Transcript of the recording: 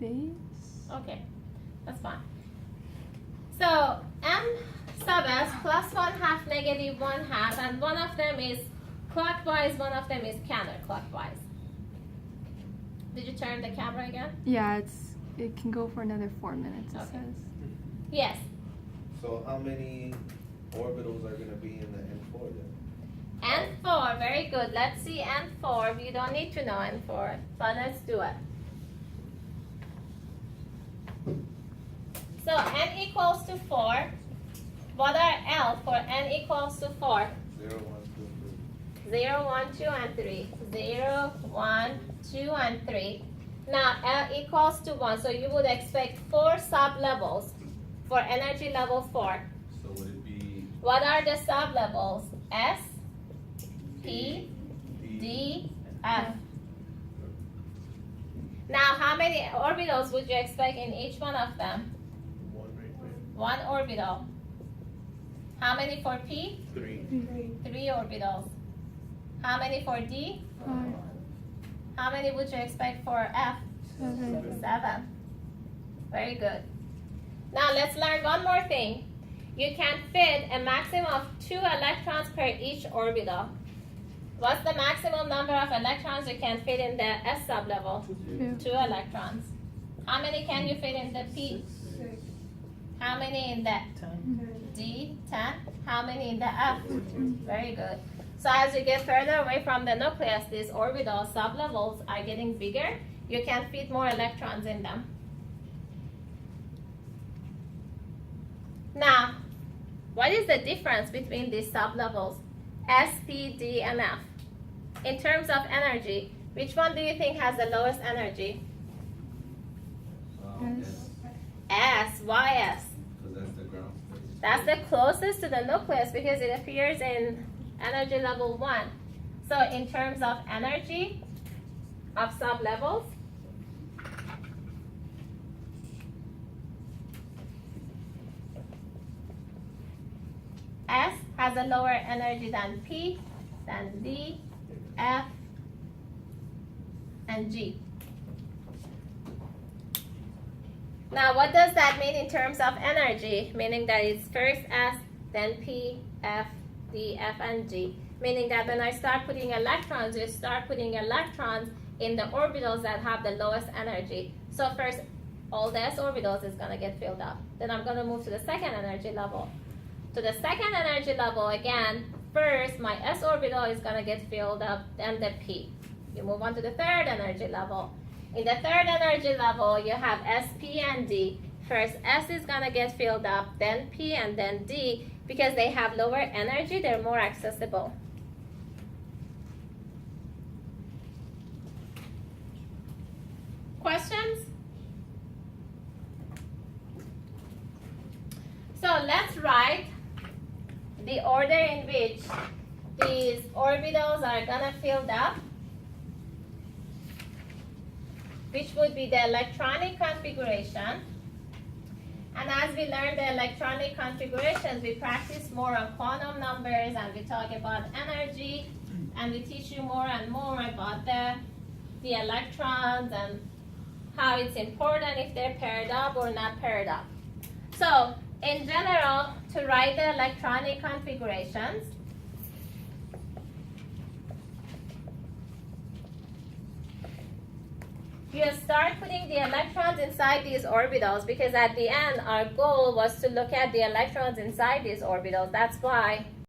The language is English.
base. Okay, that's fine. So m sub s plus 1/2 negative 1/2, and one of them is clockwise, one of them is counterclockwise. Did you turn the camera again? Yeah, it can go for another 4 minutes, it Okay. says. Yes. So how many orbitals are going to be in the N4 then? N4, very good. Let's see N4. You don't need to know N4, but let's do it. So n equals to 4. What are L for n equals to 4? 0, 1, 2, 0, 1, 2, and 3. 0, 1, 2, and 3. Now L equals to 1, so you would expect 4 sub-levels for energy level 4. 3. So would it be What are the sub-levels? S, P, D, F. Now how many orbitals would you expect in each one of them? 1 right there. 1 orbital. How many for P? 3. 3 orbitals. How many for D? 5, How many would you expect for F? 7. 7. Very good. Now let's learn one more thing. You can fit a maximum of 2 electrons per each orbital. What's the maximum number of electrons you can fit in the S sublevel? 2 electrons. How many can you fit in the P? How many in the D? 10. How many in the F? Very good. So as you get further away from the nucleus, these orbital sublevels are getting bigger. You can fit more electrons in them. Now, what is the difference between these sublevels, S, P, D, and F? In terms of energy, which one do you think has the lowest energy? S. S. Why S? Because that's the ground state. That's the closest to the nucleus because it appears in energy level 1. So in terms of energy of sublevels, S has a lower energy than P, than D, F, and G. Now, what does that mean in terms of energy? Meaning that it's first S, then P, F, D, F, and G. Meaning that when I start putting electrons, you start putting electrons in the orbitals that have the lowest energy. So first, all the S orbitals is going to get filled up. Then I'm going to move to the second energy level. To the second energy level, again, first my S orbital is going to get filled up, then the P. You move on to the third energy level. In the third energy level, you have S, P, and D. First, S is going to get filled up, then P, and then D. Because they have lower energy, they're more accessible. Questions? So let's write the order in which these orbitals are going to fill up, which would be the electronic configuration. And as we learn the electronic configurations, we practice more on quantum numbers, and we talk about energy, and we teach you more and more about the electrons and how it's important if they're paired up or not paired up. So in general, to write the electronic configurations, you start putting the electrons inside these orbitals because at the end our goal was to look at the electrons inside these orbitals. That's why